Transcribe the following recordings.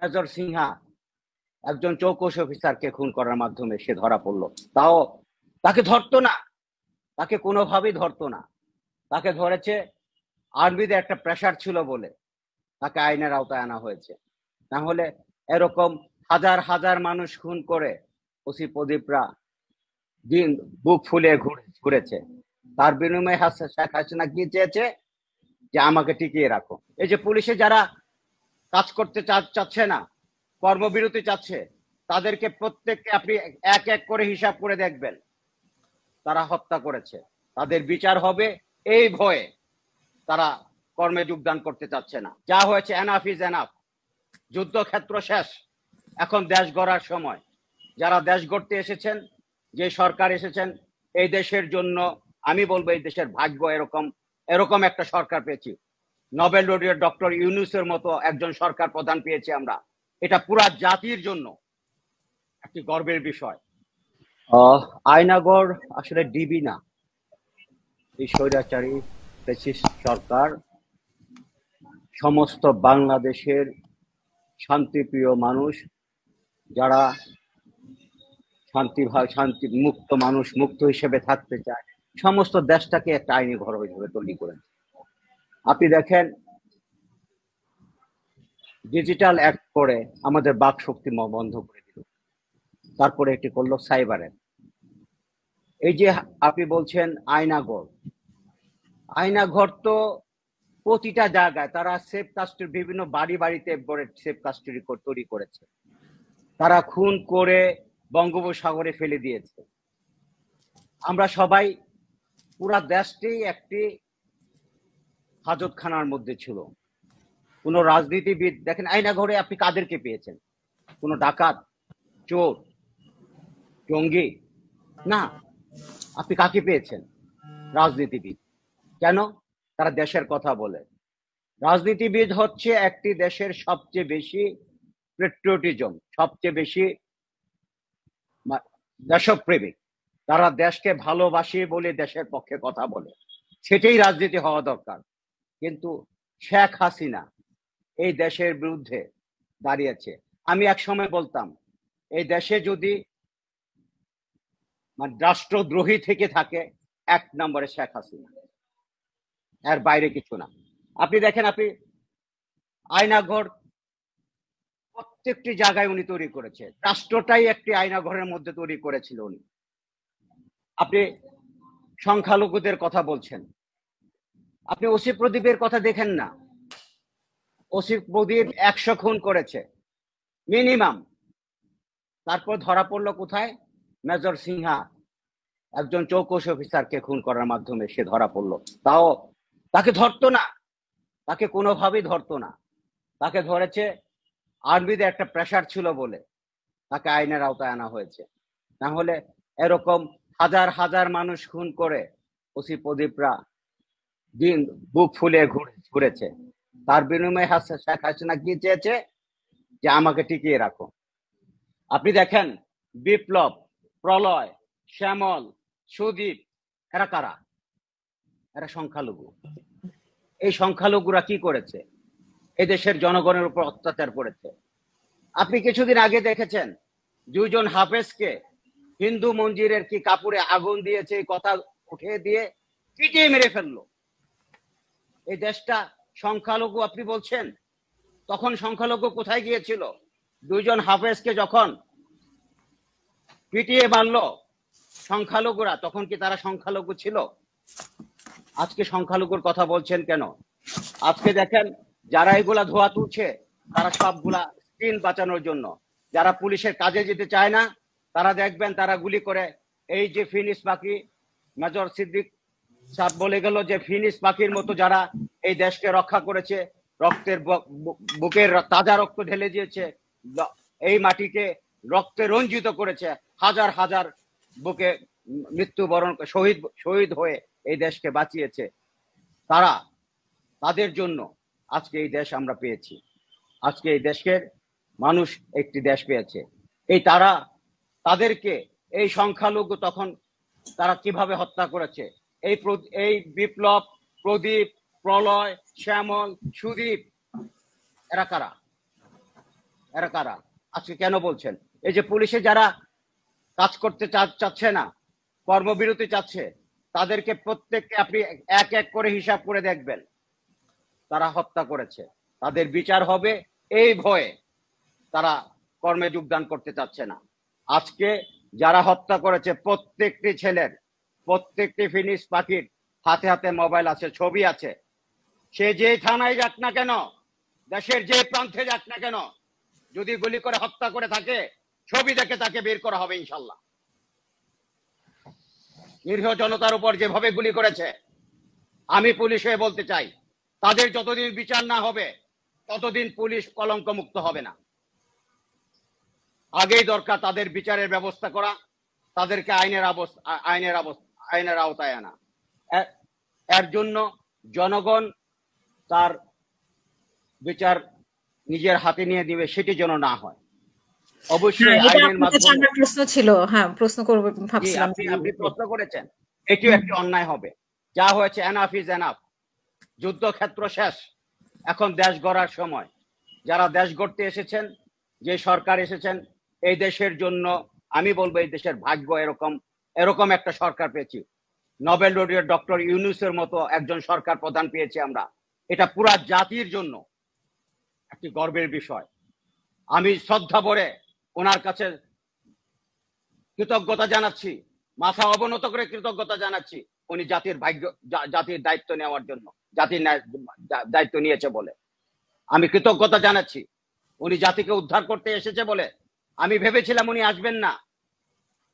Major Sinha একজন চৌকস অফিসারকে খুন করার মাধ্যমে সে ধরা পড়লো। তাও তাকে ধরতো না, তাকে কোনোভাবেই ধরতো না। তাকে ধরেছে আর্মিদের একটা প্রেশার ছিল বলে তাকে আইনের আওতায় আনা হয়েছে। তাহলে এরকম হাজার হাজার মানুষ খুন করে ওসি প্রদীপরা দিন বুক ফুলিয়ে ঘুরেছে। তার বিনিময়ে শেখ হাসিনা কি চেয়েছে? যে আমাকে টিকিয়ে রাখো। এই যে পুলিশে যারা কাজ করতে চাচ্ছে না, কর্মবিরতি চাচ্ছে, তাদেরকে প্রত্যেককে আপনি এক এক করে হিসাব করে দেখবেন তারা হত্যা করেছে। তাদের বিচার হবে এই ভয়ে তারা কর্মে যোগদান করতে চাচ্ছে না। যা হয়েছে এনাফ ইজ এনাফ। যুদ্ধক্ষেত্র শেষ, এখন দেশ গড়ার সময়। যারা দেশ গড়তে এসেছেন, যে সরকার এসেছেন এই দেশের জন্য, আমি বলবো এই দেশের ভাগ্য এরকম একটা সরকার পেয়েছি। নোবেল লরিয়েট ডক্টর ইউনূসের মতো একজন সরকার প্রধান পেয়েছি আমরা। এটা পুরা জাতির জন্য একটি গর্বের বিষয়। আয়নাগর আসলে ডিবি না, এই স্বৈরাচারী ফ্যাসিস্ট সরকার সমস্ত বাংলাদেশের শান্তিপ্রিয় মানুষ, যারা শান্তি মুক্ত মানুষ, মুক্ত হিসেবে থাকতে চায়, সমস্ত দেশটাকে একটা আইনি ঘর হিসেবে তৈরি করেছে। আপনি দেখেন, ডিজিটাল অ্যাক্ট করে আমাদের বাক শক্তি বন্ধ করে দিল, তারপরে এটি করলো সাইবারের। এই যে আপনি বলছেন আয়নাঘর তো প্রতিটা জায়গায় তারা সেফ কাস্টডি, বিভিন্ন বাড়িতে সেফ কাস্টডি তৈরি করেছে। তারা খুন করে বঙ্গোপসাগরে ফেলে দিয়েছে। আমরা সবাই, পুরা দেশটি একটি হাজতখানার মধ্যে ছিল। কোন রাজনীতিবিদ, দেখেন আয়নাঘরে আপনি কাদেরকে পেয়েছেন? কোন ডাকাত, চোর, জঙ্গি না, আপনি কাকে পেয়েছেন? রাজনীতিবিদ। কেন? তারা দেশের কথা বলে। রাজনীতিবিদ হচ্ছে একটি দেশের সবচেয়ে বেশি পেট্রিয়টিজম, সবচেয়ে বেশি দেশপ্রেমিক। তারা দেশকে ভালোবাসে বলে দেশের পক্ষে কথা বলে, সেটাই রাজনীতি হওয়া দরকার। কিন্তু শেখ হাসিনা এই দেশের বিরুদ্ধে দাঁড়িয়েছে। আমি এক সময় বলতাম, এই দেশে যদি রাষ্ট্রদ্রোহী থেকে থাকে, এক নম্বরে শেখ হাসিনা, এর বাইরে কিছু না। আপনি দেখেন, আপনি আয়নাঘর প্রত্যেকটি জায়গায় উনি তৈরি করেছে। রাষ্ট্রটাই একটি আয়নাঘরের মধ্যে তৈরি করেছিল উনি। আপনি সংখ্যালঘুদের কথা বলছেন, আপনি ওসি প্রদীপের কথা দেখেন না। ওসি প্রদীপ 100 খুন করেছে মিনিমাম, তারপর ধরা পড়লো কোথায়? মেজর সিনহা একজন চৌকস অফিসারকে খুন করার মাধ্যমে সে ধরা পড়লো। তাও তাকে ধরতো না, তাকে কোনোভাবেই ধরতো না। তাকে ধরেছে আর্মিদের একটা প্রেশার ছিল বলে তাকে আইনের আওতায় আনা হয়েছে। তাহলে এরকম হাজার হাজার মানুষ খুন করে ওসি প্রদীপরা দিন বুক ফুলিয়ে ঘুরেছে। তার বিনিময়ে শেখ হাসিনা কি চেয়েছে? যে আমাকে টিকিয়ে রাখো। আপনি দেখেন, বিপ্লব, প্রলয়, শ্যামল, সুদীপ, এরা কারা? এরা সংখ্যালঘু। এই সংখ্যালঘুরা কি করেছে? এই দেশের জনগণের উপর অত্যাচার করেছে। আপনি কিছুদিন আগে দেখেছেন, দুইজন হাফেজকে হিন্দু মন্দিরের কি কাপড়ে আগুন দিয়েছে, এই কথা উঠিয়ে দিয়ে পিটিয়ে মেরে ফেললো। এই দেশটা সংখ্যালঘু আপনি বলছেন, তখন সংখ্যালঘু কোথায় গিয়েছিল? দুইজন হাফেজকে যখন পিটিয়ে মারলো সংখ্যালঘুরা, তখন কি তারা সংখ্যালঘু ছিল? আজকে সংখ্যালঘুর কথা বলছেন কেন? আজকে দেখেন, যারা এগুলা ধোয়া তুলছে, তারা সবগুলা স্ক্রিন বাঁচানোর জন্য। যারা পুলিশের কাজে যেতে চায় না, তারা দেখবেন তারা গুলি করে। এই যে ফিনিশ পাখি, মেজর সিদ্দিক সাহেব বলে গেল যে ফিনিশ পাখির মতো যারা এই দেশকে রক্ষা করেছে, রক্তের বুকের তাজা রক্ত ঢেলে দিয়েছে, এই মাটিকে রক্তে রঞ্জিত করেছে, হাজার হাজার বুকে মৃত্যুবরণ শহীদ হয়ে এই দেশকে বাঁচিয়েছে, তাদের জন্য আজকে এই দেশ আমরা পেয়েছি। আজকে এই দেশের মানুষ একটি দেশ পেয়েছে। এই তাদেরকে এই সংখ্যালঘু তখন তারা কিভাবে হত্যা করেছে? এই বিপ্লব, প্রদীপ, প্রলয়, শ্যামল, সুদীপ, এরা কারা? এরা কারা? আজকে কেন বলছেন? এই যে পুলিশে যারা কাজ করতে চাচ্ছে না, কর্মবিরতি চাচ্ছে, তাদেরকে প্রত্যেককে আপনি এক এক করে হিসাব করে দেখবেন, তারা হত্যা করেছে, তাদের বিচার হবে এই ভয়ে তারা কর্মে যোগদান করতে চাচ্ছে না। আজকে যারা হত্যা করেছে প্রত্যেকটি ছেলের, প্রত্যেকটি ফিনিশ পাখির হাতে হাতে মোবাইল আছে, ছবি আছে। সে যে থানায় যাক না কেন, দেশের যে প্রান্তে যাক না কেন, যদি গুলি করে হত্যা করে থাকে, ছবি দেখে তাকে বের করা হবে ইনশাল্লাহ। নিরীহ জনতার উপর যেভাবে গুলি করেছে, আমি পুলিশ হয়ে বলতে চাই, তাদের যতদিন বিচার না হবে ততদিন পুলিশ কলঙ্ক মুক্ত হবে না। আগেই দরকার তাদের বিচারের ব্যবস্থা করা, তাদেরকে আইনের আওতায় আনা। এর জন্য জনগণ তার বিচার নিজের হাতে নিয়ে দিবে, সেটি যেন না হয়। অবশ্যই আইনের মাধ্যমে। প্রশ্ন ছিল, হ্যাঁ প্রশ্ন করব ভাবছিলাম। আপনি প্রশ্ন করেছেন, এটিও একটি অন্যায় হবে। যা হয়েছে এনাফ ইজ এনাফ। যুদ্ধক্ষেত্র শেষ, এখন দেশ গড়ার সময়। যারা দেশ গড়তে এসেছেন, যে সরকার এসেছেন এই দেশের জন্য, আমি বলবো এই দেশের ভাগ্য এরকম একটা সরকার পেয়েছি। নোবেল লরিয়েট ডক্টর ইউনূসের মতো একজন সরকার প্রধান পেয়েছি আমরা। এটা পুরা জাতির জন্য একটি গর্বের বিষয়। আমি শ্রদ্ধা ভরে ওনার কাছে কৃতজ্ঞতা জানাচ্ছি, মাথা অবনত করে কৃতজ্ঞতা জানাচ্ছি। উনি জাতির দায়িত্ব নেওয়ার জন্য, জাতির দায়িত্ব নিয়েছে বলে আমি কৃতজ্ঞতা জানাচ্ছি। উনি জাতিকে উদ্ধার করতে এসেছে বলে আমি ভেবেছিলাম উনি আসবেন না,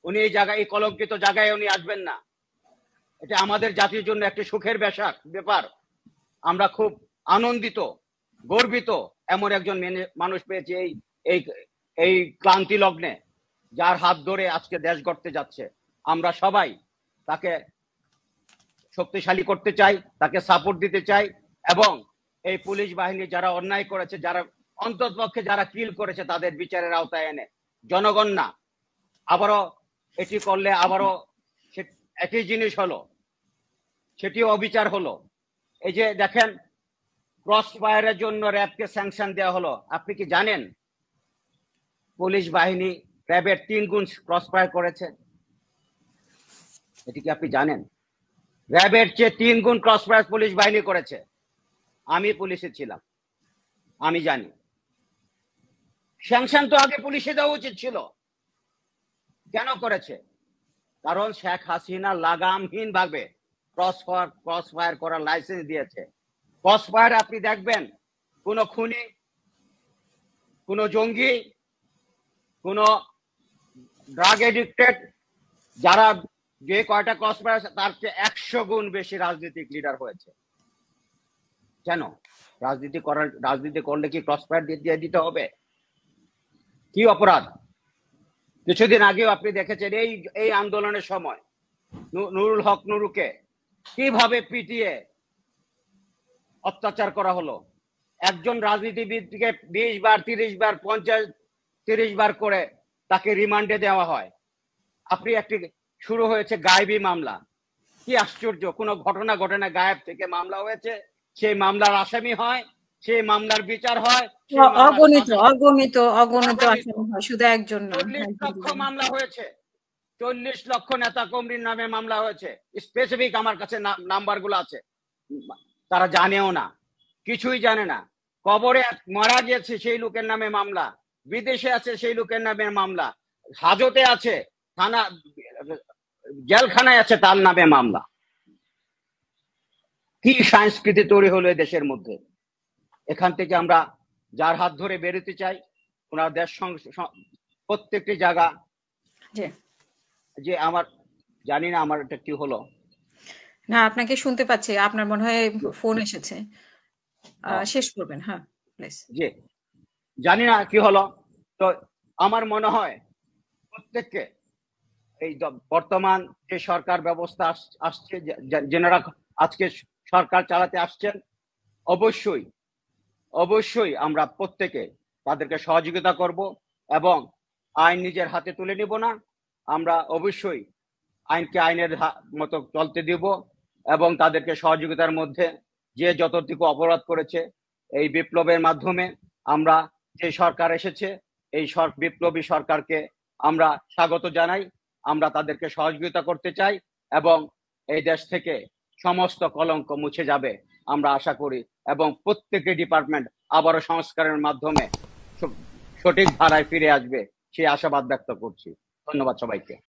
উনি এই জায়গায়, এই কলঙ্কিত জায়গায় উনি আসবেন না। এটা আমাদের জাতির জন্য একটি সুখের ব্যাপার। আমরা খুব আনন্দিত, গর্বিত এমন একজন মানুষ পেয়েছি এই ক্লান্তি লগ্নে, যার হাত ধরে আজকে দেশ গড়তে যাচ্ছে। আমরা সবাই তাকে শক্তিশালী করতে চাই, তাকে সাপোর্ট দিতে চাই, এবং এই পুলিশ বাহিনী যারা অন্যায় করেছে, যারা অন্ততপক্ষে যারা কিল করেছে, তাদের বিচারের আওতায় এনে, জনগণ না আবারও এটি করলে আবারও একই জিনিস হলো, সেটিও অবিচার হলো। এই যে দেখেন, ক্রস ফায়ারের জন্য র্যাবকে স্যাংশন দেওয়া হলো। আপনি কি জানেন পুলিশ বাহিনী র্যাবের 3 গুণ ক্রস ফায়ার করেছে? এটি কি আপনি জানেন? র্যাবের চেয়ে 3 গুণ ক্রস ফায়ার পুলিশ বাহিনী করেছে। আমি পুলিশে ছিলাম, আমি জানি। স্যাংশন তো আগে পুলিশে দেওয়া উচিত ছিল। কেন করেছে? কারণ শেখ হাসিনা লাগামহীন ভাবে ক্রস ফায়ার করার লাইসেন্স দিয়েছে। ক্রস ফায়ার আপনি দেখবেন, কোন খুনি, কোন জঙ্গি, কোন ড্রাগ এডিক্টেড, যারা যে কয়টা ক্রস ফায়ার, তার চেয়ে 100 গুণ বেশি রাজনৈতিক লিডার হয়েছে। কেন? রাজনীতি করলে কি ক্রস ফায়ার দিয়ে দিতে হবে? কি অপরাধ? কিছুদিন আগেও আপনি দেখেছেন এই আন্দোলনের সময় নুরুল হক নুরুকে কিভাবে পিটিয়ে অত্যাচার করা হলো। একজন রাজনীতিবিদকে 20 বার 30 বার 30 বার করে তাকে রিমান্ডে দেওয়া হয়। আপনি শুরু হয়েছে গায়েবী মামলা। কি আশ্চর্য! কোনো ঘটনা ঘটে না, গায়েব থেকে মামলা হয়েছে, সেই মামলার আসামি হয়, সেই মামলার বিচার হয়। অগণিত আসামি হয়, শুধু একজন না। 40 লক্ষ মামলা হয়েছে, 40 লক্ষ নেতা কর্মীর নামে মামলা হয়েছে। স্পেসিফিক আমার কাছে নাম্বারগুলো আছে। তারা জানেও না, কিছুই জানে না। কবরে মারা গিয়েছে সেই লোকের নামে মামলা, বিদেশে আছে সেই লোকের নামে মামলা, হাজতে আছে, থানা জেলখানায় আছে, তার নামে মামলা। কি সংস্কৃতি তৈরি হলো এই দেশের মধ্যে! এখান থেকে আমরা যার হাত ধরে বেরোতে চাই, ওনার দেশ প্রত্যেকটি জায়গা, যে আমার জানি না আমার এটা কি হলো না, আপনাকে শুনতে পাচ্ছি, আপনার মনে হয় ফোন এসেছে, শেষ করবেন। হ্যাঁ প্লিজ। জি, জানি না কি হলো। তো আমার মনে হয় প্রত্যেককে এই বর্তমান যে সরকার ব্যবস্থা আসছে, যেনারা আজকে সরকার চালাতে আসছেন, অবশ্যই আমরা প্রত্যেকে তাদেরকে সহযোগিতা করব এবং আইন নিজের হাতে তুলে নিব না। আমরা অবশ্যই আইনকে আইনের মতো চলতে দিব এবং তাদেরকে সহযোগিতার মধ্যে, যে যতটুকু অপরাধ করেছে এই বিপ্লবের মাধ্যমে আমরা যে সরকার এসেছে এই বিপ্লবী সরকারকে আমরা স্বাগত জানাই, আমরা তাদেরকে সহযোগিতা করতে চাই এবং এই দেশ থেকে সমস্ত কলঙ্ক মুছে যাবে আমরা আশা করি, এবং প্রত্যেকটি ডিপার্টমেন্ট আবারও সংস্কারের মাধ্যমে সঠিক ধারায় ফিরে আসবে সেই আশাবাদ ব্যক্ত করছি। ধন্যবাদ সবাইকে।